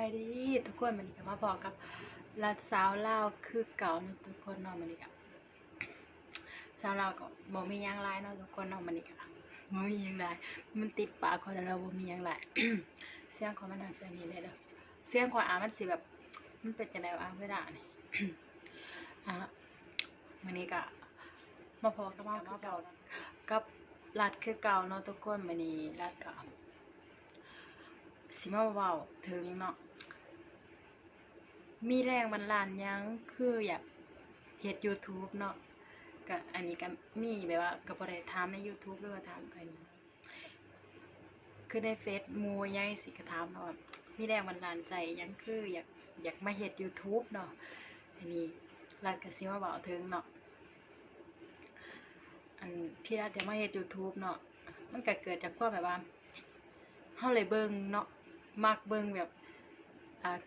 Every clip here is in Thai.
ายดีทุกคนมันนี่ก็มาบอกกับลาดสาวลาวคือเก่าเนาะทุกคนเนาะมันนี่ก็สาวลาวก็บ่มีหยังหลายเนาะทุกคนเนาะมันนี่ก็บ่มีหยังหลายมันติดปากคนเราบ่มีหยังหลาย เสียงของมันทางเสียงนี้เลยเด้อเสียงของมันสิแบบมันเป็นจังได๋วะเวลานี่ อ่ะมันนี่ก็มาพอกับมาเก่ากับลาดคือเก่าเนาะทุกคนมันนี่ลาดก็สิมาเว้าถึงเนาะ มีแรงบันดาลยังคืออยากเฮ็ด YouTube เนาะก็อันนี้ก็มีแบบว่าก็บ่ได้ถามใน YouTube หรือว่าถามอันนี้คือในเฟซหมู่ใหญ่สิก็ถามเนาะว่ามีแรงบันดาลใจยังคืออยากมาเฮ็ด YouTube เนาะอันนี้รัฐก็สิมาเว้าถึงเนาะอันที่รัฐจะมาเฮ็ด YouTube เนาะมันก็เกิดจากความแบบว่าเฮาเลยเบิ่งเนาะมักเบิ่งแบบ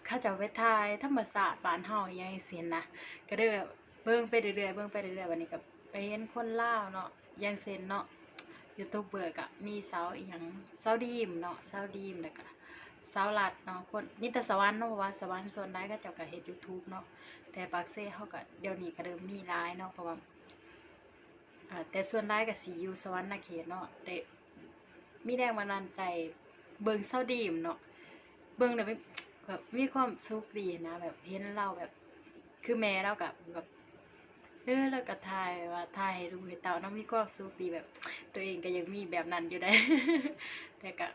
เข้าจะไปถ่ายธรรมศาสตร์บ้านเฮาอย่างจังซี่นะก็ได้แบบเบิ่งไปเรื่อยๆเบิ่งไปเรื่อยๆวันนี้ก็ไปเห็นคนลาวเนาะอย่างเช่นเนาะยูทูบเบอร์ก็มีสาวอีหยังสาวดีมเนาะสาวดีมแล้วก็สาวลัดเนาะคนมีแต่สวรรค์เนาะเพราะว่าสวรรค์ส่วนใหญ่ก็เจ้าก็เฮ็ด YouTube เนาะแต่ปากเซ่เฮาก็เดี๋ยวนี้ก็เริ่มมีหลายเนาะเพราะว่าแต่ส่วนหลายก็สิอยู่สวรรค์เขตเนาะได้มีแรงบันดาลใจเบิ่งสาวดีมเนาะเบิ่งแล้วแบบมีความสุขดีนะแบบเห็นเราแบบคือแม่เรากับแบบเราก็ถ่ายว่าถ่ายให้ดูให้เต่าน้องมีความสุขดีแบบตัวเองก็ยังมีแบบนั้นอยู่ได้ แต่ก็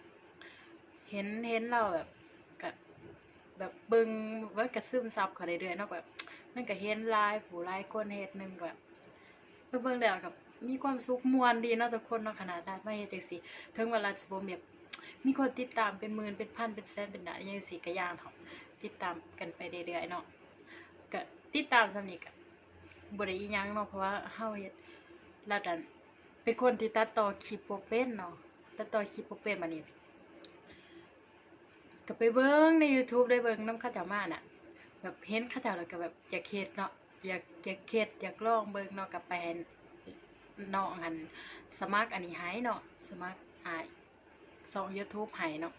เห็นเราแบบเบิ่งมันก็ซึมซับเข้าเรื่อยๆเนาะแบบมันก็เห็นหลายผู้หลายคนเฮ็ดนึงแบบเบิ่งแล้วกับมีความสุขม่วนดีเนาะทุกคนเนาะขนาดนั้นมาเฮ็ดจังซี่ถึงเวลาสิบ่แบบมีคนติดตามเป็นหมื่นเป็นพันเป็นแสนเป็นล้านอย่างสิก็ย่างเถาะติดตามกันไปเรื่อยๆเนาะก็ติดตามสำนี้ก็บ่ได้อีหยังเนาะเพราะว่าเฮาเฮ็ดระดับเป็นคนที่ตัดต่อคลิปบ่เป็นเนาะตัดต่อคลิปบ่เป็นบัดนี้ก็ไปเบิ่งใน YouTube ได้เบิ่งนำเขาเจ้ามาน่ะแบบเห็นเขาเจ้าแล้วก็แบบอยากเฮ็ดเนาะอยากเฮ็ดอยากลองเบิ่งเนาะก็ไปให้น้องอันสมัครอันนี้ให้เนาะสมัครYouTube ให้เนาะ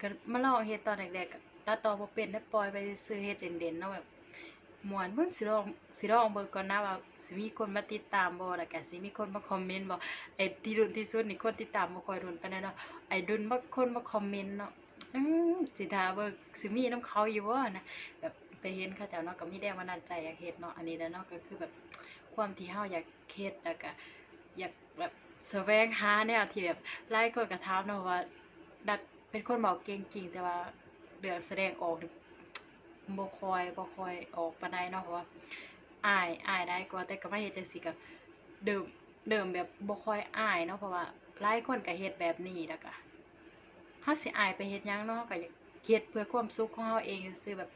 ก็มาลองเฮ็ดตอนแรกๆก็ตัดต่อบ่เป็นได้ปล่อยไปซื้อเฮ็ดเด่นๆเนาะแบบม่วนเบิ่งสิลองเบิ่งก่อนนะว่าสิมีคนมาติดตามบ่แล้วก็สิมีคนมาคอมเมนต์บ่ไอ้ที่รุ่นที่สุดนี่คนติดตามบ่ค่อยรุ่นปานใดเนาะไอ้รุ่นบ่คนมาคอมเมนต์เนาะสิท่าเบิ่งสิมีนำเขาอยู่บ่นะแบบไปเห็นเขาเจ้าเนาะก็มีแรงบันดาลใจอยากเฮ็ดเนาะอันนี้แหละเนาะก็คือแบบความที่เฮาอยากเฮ็ดแล้วก็อยากแบบแสวงหาแนวที่แบบหลายคนก็ถามเนาะว่าดัดเป็นคนเว้าเก่งจริงแต่ว่าเรื่องแสดงออกนี่บ่ค่อยออกปานใดเนาะเพราะว่าอายได้กว่าแต่ก็มาเฮ็ดจังซี่ก็เดิมแบบบ่ค่อยอายเนาะเพราะว่าหลายคนก็เฮ็ดแบบนี้แล้วก็เฮาสิอายไปเฮ็ดหยังเนาะก็อยากเฮ็ดเพื่อความสุขของเฮาเองซื่อแบบ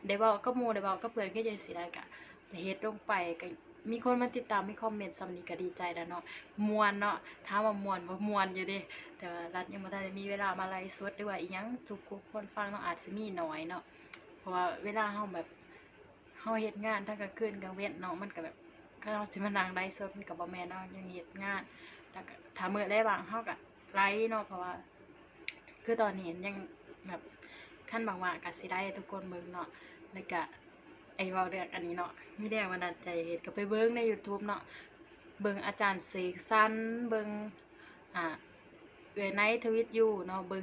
ได้เว้ากับหมู่ได้เว้ากับเพื่อนคือจังซี่ได้ก็เฮ็ดลงไปก็มีคนมาติดตามมีคอมเมนต์ส่ำนี้ก็ดีใจแล้วเนาะม่วนเนาะถามว่าม่วนบ่ม่วนอยู่เด้แต่ว่ารัฐยังบ่ทันได้มีเวลามาไลฟ์สดหรือว่าอีหยังทุกคนฟังเนาะอาจสิมีน้อยเนาะเพราะว่าเวลาเฮาแบบเฮาเฮ็ดงานทั้งกลางคืนกลางเว้นเนาะมันก็แบบถ้าเราสิมานั่งไลฟ์สดมันก็บ่แม่นเนาะยังเฮ็ดงานแล้วก็ถ้ามื้อใดว่างเฮาก็ไลฟ์เนาะเพราะว่าคือตอนนี้ยังแบบคันบางว่าก็สิได้ทุกคนเบิ่งเนาะแล้วก็ไอ้เว้าเรื่องอันนี้เนาะมีแรงบันดาลใจเฮ็ดก็ไปเบิ่งใน YouTube เนาะเบิ่งอาจารย์เสกสรรเบิ่งเอื้อยไนท์ทวิตอยู่เนาะเบิ่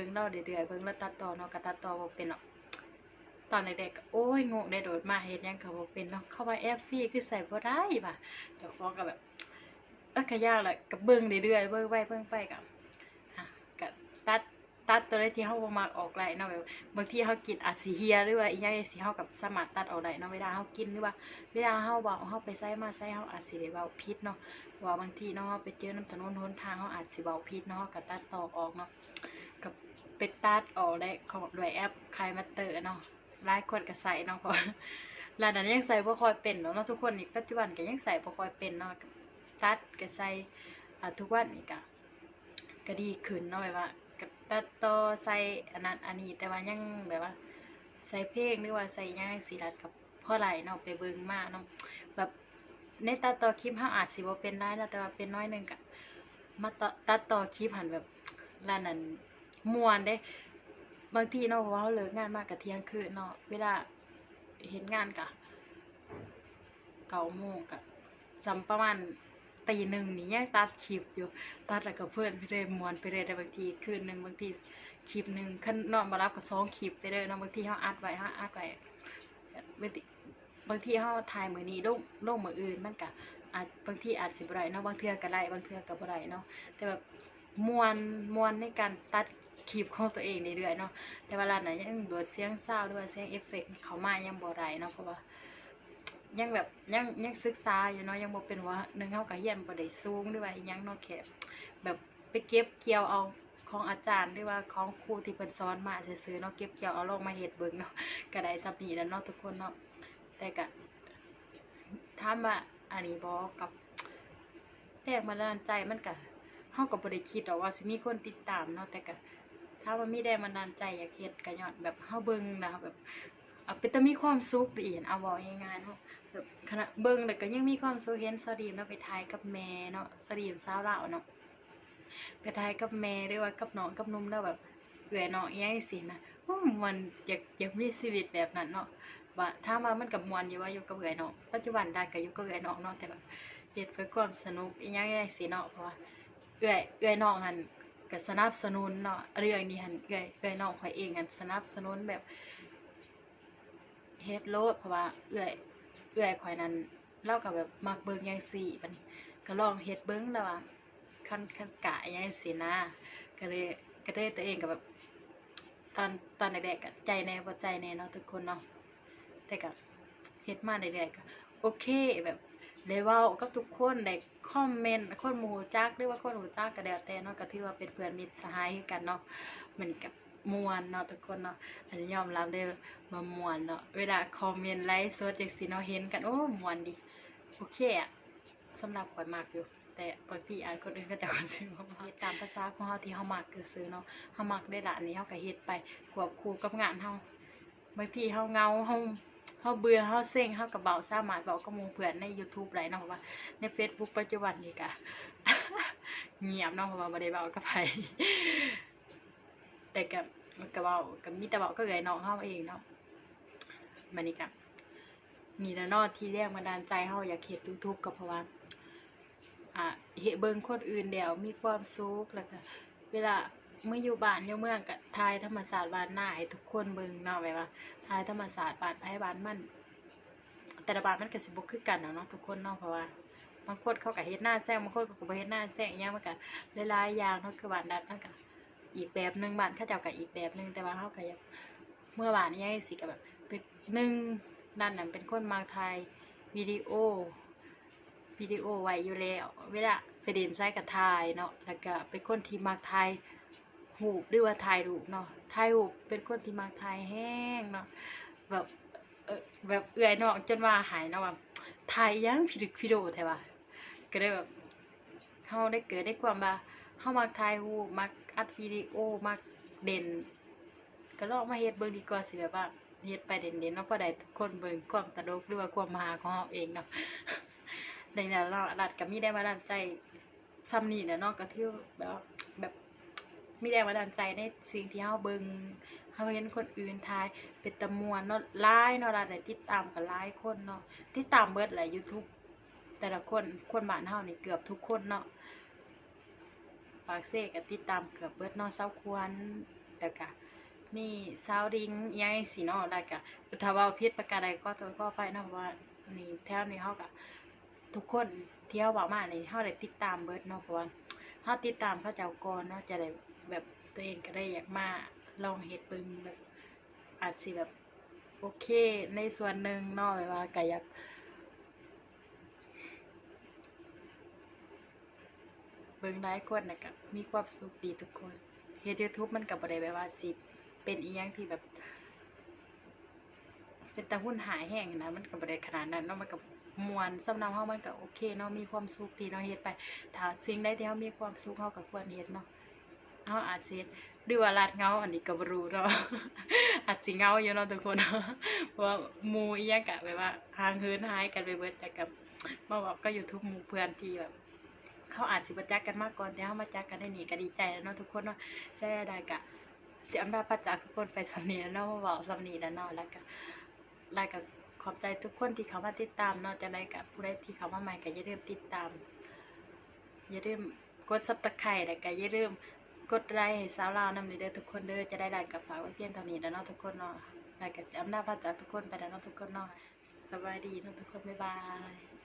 งเราเรื่อยๆเบิ่งแล้วตัดต่อเนาะก็ตัดต่อบ่เป็นเนาะตอนเด็กๆก็โอ้ยโงกได้โดดมาเฮ็ดหยังก็บ่เป็นเนาะเข้าว่าแอปฟรีคือใส่บ่ได้ว่ะเจ้าของก็แบบก็ยากแหละก็เบิ่งเรื่อยๆเบิ่งไปก็ก็ตัดตัวใดที่เฮาบ่มักออกได้เนาะแบบบางทีเฮากินอาจสิเหี่ยหรือว่าอีหยังจังซี่เฮาก็สามารถตัดออกได้เนาะเวลาเฮากินหรือว่าเวลาเฮาเว้าเฮาไปไสมาไสเฮาอาจสิได้เว้าผิดเนาะว่าบางทีเนาะเฮาไปเจอนำถนนหนทางเฮาอาจสิเว้าผิดเนาะเฮาก็ตัดต่อออกเนาะก็ไปตัดออกได้ของด้วยแอป KineMaster เนาะหลายคนก็ใช้เนาะเพราะร้านนั้นยังใช้บ่ค่อยเป็นเนาะทุกคนนี่ปัจจุบันก็ยังใช้บ่ค่อยเป็นเนาะตัดก็ใช้ทุกวันนี้ก็ดีขึ้นเนาะแบบว่าตัดต่อใส่อันนั้นอันนี้แต่ว่ายังแบบว่าใส่เพลงหรือว่าใส่หยังสิรัดกับพ่อไหลเนาะไปเบิ่งมาเนาะแบบในตัดต่อคลิปเฮาอาจสิบ่เป็นได้นะแต่ว่าเป็นน้อยนึงก็มาตัดต่อคลิปหันแบบร้านนั้นม่วนเด้ บางทีเนาะเพราะว่าเขาเลิกงานมากกับเที่ยงคืนเนาะเวลาเห็นงานกะ9 โมงกะสัมประมาณตี 1นี่ยังตัดคลิปอยู่ตัดแล้วก็เพื่อนไปเลยมวนไปเลยแต่บางทีคืนหนึ่งบางทีคลิปหนึ่งคันนอนมารับก็2 คลิปไปเลยเนาะบางทีเขาอัดไว้บางทีเขาถ่ายมื้อนี้ลงมื้ออื่นมันกะอาจบางทีอาจสิบ่ได้เนาะบางเทื่อก็ได้บางเทื่อก็บ่ได้เนาะแต่แบบมวนในการตัดคลิปของตัวเองเรื่อยๆเนาะแต่ว่าร้านไหนยังโดดเสียงซาวด์ด้วยเสียงเอฟเฟกต์เข้ามายังบ่ได้เนาะเพราะว่ายังแบบยังศึกษาอยู่เนาะยังบ่เป็นว่านึงเฮาก็เรียนบ่ได้สูงหรือว่าอิหยังเนาะแค่แบบไปเก็บเกี่ยวเอาของอาจารย์หรือว่าของครูที่เพิ่นสอนมาซื่อๆเนาะเก็บเกี่ยวเอาลองมาเฮ็ดเบิ่งเนาะก็ได้ส่ำนี้แล้วเนาะทุกคนเนาะแต่ก็ถามว่าอันนี้บ่กับแรงบันดาลใจมันก็เฮาก็บ่ได้คิดหรอกว่าสิมีคนติดตามเนาะแต่ก็ถ้าว่ามีแรงบันดาลใจอยากเฮ็ดก็ย้อนแบบเฮาเบิ่งนะแบบเป็นตามีความสุขดีเอาเว้าง่ายๆเนาะแบบขณะเบิ่งแล้วก็ยังมีความสุขเห็นสรีมเนาะไปถ่ายกับแม่เนาะสรีมสาวลาวเนาะไปถ่ายกับแม่หรือว่ากับน้องกับหนุ่มแล้วแบบเอื้อยน้องอีหยังจังซี่นะโอ้มันอยากมีชีวิตแบบนั้นเนาะว่าถ้าว่ามันก็ม่วนอยู่ว่าอยู่กับเอื้อยน้องปัจจุบันดาก็อยู่กับเอื้อยน้องเนาะแต่แบบเฮ็ดเพื่อความสนุกอีหยังจังซี่เนาะเพราะว่าเอื้อยน้องหั่นก็สนับสนุนเนาะเรื่องนี้หั่นเอื้อยน้องข้อยเองหั่นสนับสนุนแบบเฮ็ดโลดเพราะว่าเอื้อยข่อยนั้นเราก็แบบมักเบิ่งจังซี่บัดนี้ก็ลองเฮ็ดเบิ่งแล้วว่าคันกะอิหยังจังซี่นะก็เลยตัวเองก็แบบตอนแรกๆก็ใจแน่บ่ใจแน่เนาะทุกคนเนาะแต่ก็เฮ็ดมาเรื่อยๆก็โอเคแบบได้เว้ากับทุกคนได้คอมเมนต์คนบ่รู้จักหรือว่าคนรู้จักก็แล้วแต่เนาะก็ถือว่าเป็นเพื่อนมิตรสหายคือกันเนาะมันก็ม่วนเนาะทุกคนเนาะอันนี้ยอมรับเลยว่าม่วนเนาะเวลาคอมเมนต์ไลฟ์สดจังซี่เนาะเห็นกันโอ้ม่วนดีโอเคอะสำหรับข้อยมักอยู่แต่บางทีอาจคนอื่นก็จะรู้สึกว่าเฮ็ดตามภาษาของเฮาที่เฮามักซื่อๆเนาะเฮามักได้ล่ะอันนี้เฮาก็เฮ็ดไปควบคู่กับงานเฮาบางทีเฮาเหงาเฮาเบื่อเฮาเซ็งเฮาก็เว้าสามารถเว้ากับหมู่เพื่อนใน YouTube ได้เนาะเพราะว่าใน Facebook ปัจจุบันนี้ก็ เงียบเนาะเพราะว่าบ่ได้เว้ากับไผ แต่ก็เว้าก็มีแต่เว้ากับเอื้อยน้องเฮาเองเนาะบัดนี้ก็มีแหล้วเนาะที่แรงบันดาลใจเฮาอยากเฮ็ด YouTube ก็เพราะว่าเฮ็ดเบิ่งคนอื่นแล้วมีความสุขแล้วก็เวลาเมื่ออยู่บ้านอยู่เมืองก็ถ่ายธรรมชาติบ้านนาให้ทุกคนเบิ่งเนาะแบบว่าถ่ายธรรมชาติบ้านไผบ้านมันแต่ละบ้านมันก็สิบ่คือกันเนาะทุกคนเนาะเพราะว่าบางคนเขาก็เฮ็ดนาแซงบางคนก็บ่เฮ็ดนาแซงอิหยังมันก็หลายๆอย่างเนาะคือบ้านดัดมันก็อีกแบบนึงบ้านเขาเจ้าก็อีกแบบนึงแต่ว่าเฮาก็อยากเมื่อวานนี้จังซี่ก็แบบเป็นหนึ่งนั่นน่ะเป็นคนมักถ่ายวิดีโอไว้อยู่แล้วเวลาไปเดินไสก็ถ่ายเนาะแล้วก็เป็นคนที่มักถ่ายรูปหรือว่าถ่ายรูปเนาะถ่ายรูปเป็นคนที่มักถ่ายแห้งเนาะแบบแบบเอื้อยน้องจนว่าหายเนาะว่าถ่ายหยังพิดึกพิโดแท้ว่าก็ได้แบบเฮาได้เกิดได้ความว่าเฮามักถ่ายรูปมักอัดวิดีโอมักเด่นก็ลองมาเฮ็ดเบิ่งดีกว่าสิแบบว่าเฮ็ดไปเด่นๆเนาะพอได้ทุกคนเบิ่งความตลกหรือว่าความฮาของเฮาเองเนาะ ดังนั้นเนาะรัดก็มีแรงบันดาลใจซ้ำนี่แหละเนาะก็ถือแบบมีแรงบันดาลใจในสิ่งที่เฮาเบิ่งเฮาเห็นคนอื่นถ่ายเป็นตะม่วนเนาะหลายเนาะรัดได้ติดตามก็หลายคนเนาะติดตามเบิดแหละ YouTube แต่ละคนบ้านเฮานี่เกือบทุกคนเนาะปากเซ่ก็ติดตามเกือบเบิดเนาะเซาควรแล้วก็มีสาวดิงอิหยังจังซี่เนาะแล้วก็ถ้าเว้าผิดประการใดก็ขอโทษขออภัยเนาะเพราะว่านี่แถวนี้เฮาก็ทุกคนที่เฮาเว้ามานี่เฮาได้ติดตามเบิดเนาะเพราะว่าเฮาติดตามเขาเจ้าก่อนเนาะจะได้แบบตัวเองก็ได้อยากมาลองเฮ็ดเบิ่งแบบอาจสิแบบโอเคในส่วนหนึ่งเนาะแบบว่าก็อยากเบิ่งหลายคนน่ะก็มีความสุขดีทุกคนเฮ็ด YouTube มันก็บ่ได้แบบว่าสิเป็นอีหยังที่แบบเป็นตาหุ้นหายแห้งนะมันก็บ่ได้ขนาดนั้นเนาะมันก็ม่วนสำหรับเฮามันก็โอเคเนาะมีความสุขดีเนาะเฮ็ดไปถ้าสิ่งใดที่เฮามีความสุขเฮาก็ควรเฮ็ดเนาะเฮาอาจสิเฮ็ดหรือว่าลาดเหงาอันนี้ก็บ่รู้เนาะ อาจสิเหงาอยู่เนาะทุกคน เพราะว่าหมู่อีหยังก็แบบว่าห่างเหินหายกันไปเบิดแต่ก็มาเว้าก็ YouTube หมู่เพื่อนที่แบบเขาอาจสิบ่จักกันมาก่อนแต่เฮามาจักกันได้นี่ก็ดีใจแล้วเนาะทุกคนเนาะใช่ได้ก็ สิอำลาพระจากทุกคนไปสำเนียงเนาะมาเว้าสำนีแล้วเนาะแล้วก็ขอบใจทุกคนที่เขามาติดตามเนาะจังได๋ก็ผู้ใดที่เขามาใหม่ก็อย่าลืมติดตามอย่าลืมกด Subscribe แล้วก็อย่าลืมกดไลค์ให้สาวลาวนำเด้อทุกคนเด้อจะได้ไลค์ก็ฝากไว้เพียงเท่านี้แล้วเนาะทุกคนเนาะแล้วก็สิอำลาพระจากทุกคนไปแล้วเนาะทุกคนเนาะสบายดีเนาะทุกคนบ๊ายบาย